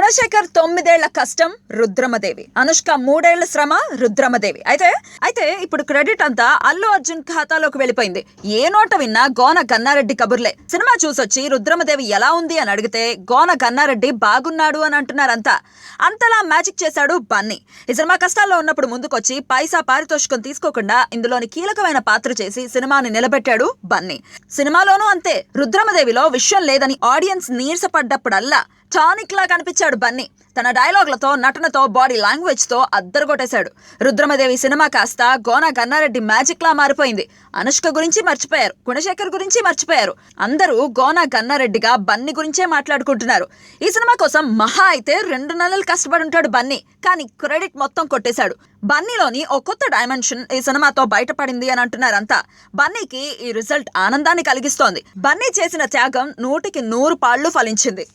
గుణశేఖర్ 9 ఏళ్ల కష్టం రుద్రమదేవి, అనుష్క 3 ఏళ్ల శ్రమ రుద్రమదేవి. అయితే ఇప్పుడు క్రెడిట్ అంతా అల్లు అర్జున్ ఖాతాలోకి వెళ్ళిపోయింది. ఏ నోట విన్నా గోన గన్నారెడ్డి కబుర్లే. సినిమా చూసొచ్చి రుద్రమదేవి ఎలా ఉంది అని అడిగితే గోన గన్నారెడ్డి బాగున్నాడు అని అంటున్నారంతా. అంతలా మ్యాజిక్ చేశాడు బన్నీ. ఈ సినిమా కష్టాల్లో ఉన్నప్పుడు ముందుకొచ్చి పైసా పారితోషికం తీసుకోకుండా ఇందులోని కీలకమైన పాత్ర చేసి సినిమాని నిలబెట్టాడు బన్నీ. సినిమాలోనూ అంతే. రుద్రమదేవిలో విషయం లేదని ఆడియన్స్ నీరసపడ్డప్పుడల్లా టానిక్ లా కనిపించాడు బన్నీ. తన డైలాగులతో, నటనతో, బాడీ లాంగ్వేజ్ తో అద్దరుగొట్టేశాడు. రుద్రమదేవి సినిమా కాస్త గోన గన్నారెడ్డి మ్యాజిక్ లా మారిపోయింది. అనుష్క గురించి మర్చిపోయారు, గుణశేఖర్ గురించి మర్చిపోయారు. అందరూ గోన గన్నారెడ్డిగా బన్నీ గురించే మాట్లాడుకుంటున్నారు. ఈ సినిమా కోసం మహా అయితే 2 నెలలు కష్టపడి ఉంటాడు బన్నీ. కానీ క్రెడిట్ మొత్తం కొట్టేశాడు. బన్నీలోని ఓ కొత్త డైమెన్షన్ ఈ సినిమాతో బయటపడింది అని అంటున్నారంతా. బన్నీకి ఈ రిజల్ట్ ఆనందాన్ని కలిగిస్తోంది. బన్నీ చేసిన త్యాగం 100కి 100 పాళ్ళు ఫలించింది.